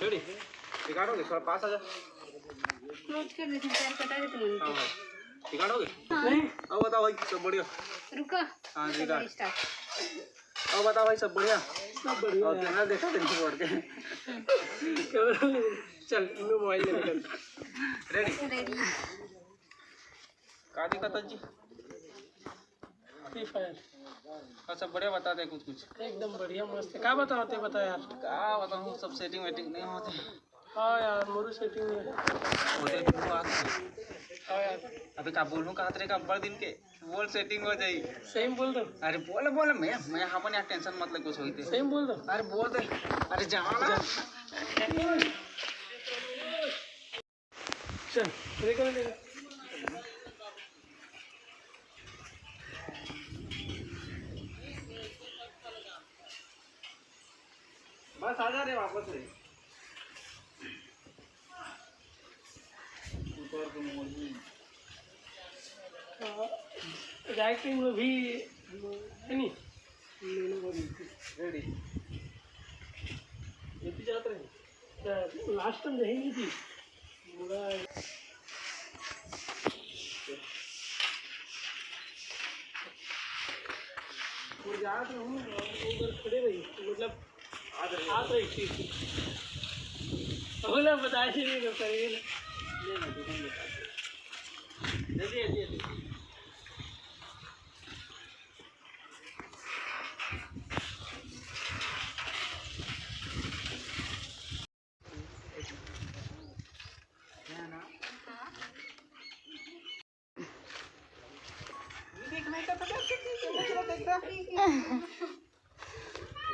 Ready दिखाओगे थोड़ा पास आ जा क्लोज कर देते हैं पैर कटा देते हैं हां भाई दिखाओगे नहीं अब बताओ भाई सब बढ़िया रुको हां दिखा स्टार्ट अब बताओ भाई सब बढ़िया और कैमरा देखा नहीं बोल के चल लो मोबाइल ले चल रेडी रेडी का दिक्कत है जी फ्री फायर अच्छा बढ़िया बता दे कुछ कुछ एकदम बढ़िया मस्त है। क्या बताते बता यार। का बताऊं सब सेटिंग वेटिंग नहीं होते हाँ यार मोरू सेटिंग में होते तो आते हाँ यार अबे का बोलूं का तेरे का बड़ दिन के बोल सेटिंग हो जाई सही में बोल दो। अरे बोल बोल मैं अपन यार टेंशन मत ले कुछ होई थे सही में बोल दो। अरे बोल दे अरे जाओ ना चल रेकॉर्ड ले बस आ जा रे वापस रे ऊपर को राइटिंग में भी है नहीं रेडी ये भी जाते रहे लास्ट टाइम रहेंगी थी पूरा वो जा रहा हूँ उधर खड़े रही मतलब आ रही थी बोला बताया नहीं करता ये लेना दुकान बता दे दे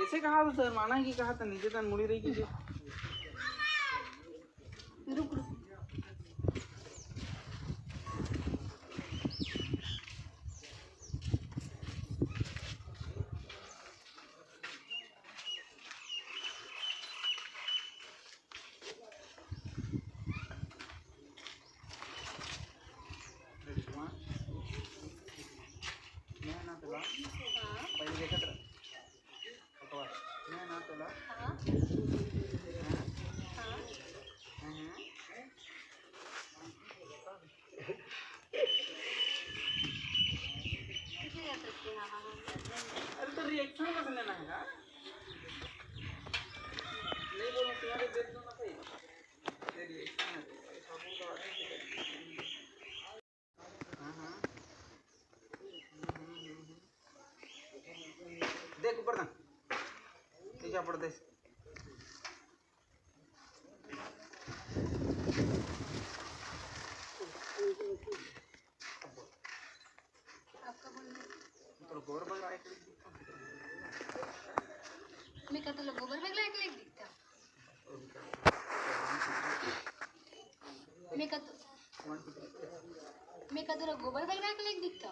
ऐसे कहा तो सर माना कि कहा था नीचे तन मुड़ी रही कीजिए रुक रुक मैं ना चला पहले देखा था मैं ना चला अरे तो रिएक्शन कैसे लेना है यार नहीं बोलो तुम्हारे देख दो ना भाई रिएक्शन है साबुन का आदमी हां देख ऊपर ना क्या पड़ता है तो गोर बघा एक मी का तुला गोबर बघला ऐकलं दिसता मी का तुला गोबर बघला ऐकलं दिसता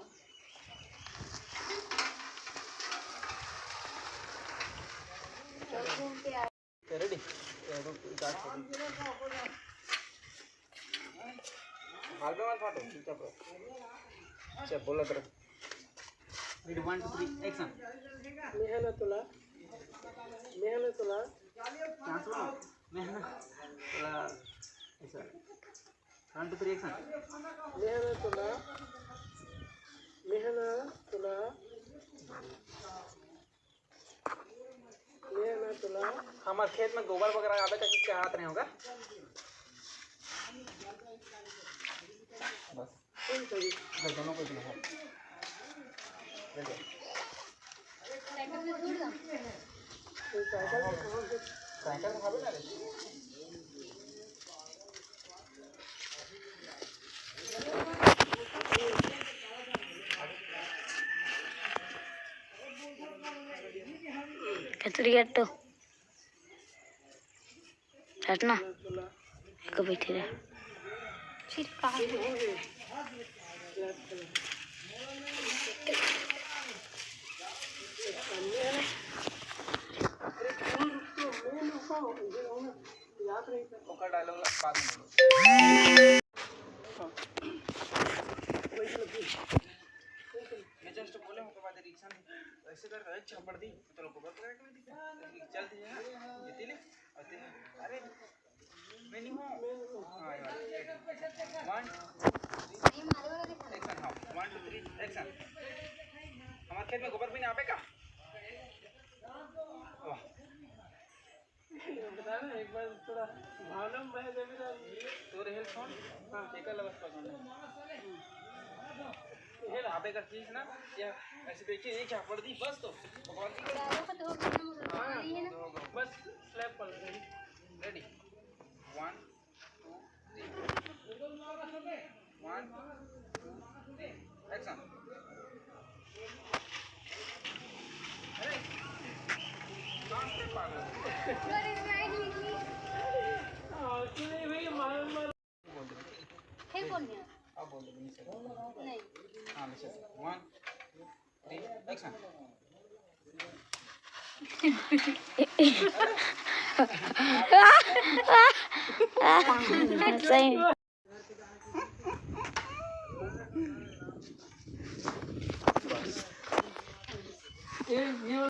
रेडी हाल में मत फाटो चुपचाप रहो अच्छा बोला तेरा रेडी 1 2 3 एक्शन मेहनत तुला क्या सुनो मेहनत थोड़ा ऐसा 1 2 3 एक्शन मेहनत तुला हमारे खेत में गोबर वगैरह आवे तक क्या हाथ नहीं होगा बस दोनों को दिखा साइकिल में खावे ना रे ఎత్తుడిగట్టు అట్నా ఇక పెట్టిరా ओका डायलॉग बाद में बोलो मैं जस्ट बोले उसके बाद रिक्शा ऐसे कर अच्छा पड़ दी चलो गोबर पकड़ के चल दी है ये ले अरे वन ये मारे वाला देखा एक्शन हाँ 1 2 3 एक्शन हमारे खेत में गोबर भी नहीं आपे का वाह बता ना एक बार थोड़ा भावना में बह जाए ना तोरे हेल्प फोन हाँ एक अलग पकड़ना ये आपे का चीज ना या ऐसे देखिए ये क्या पड़ दी बस तो भगवान की डालो का तो होगा ना मुझे नहीं है ना बस स्लैब पर रही रेडी 1 2 3 1 2 3 एक्शन अरे कहाँ से पागल अरे नहीं निकली हाँ क्यों भाई मार मार बोल दे फिर बोल दिया अब बोल दे नहीं सर नहीं हाँ निश्चय 1 2 3 एक्शन सही ये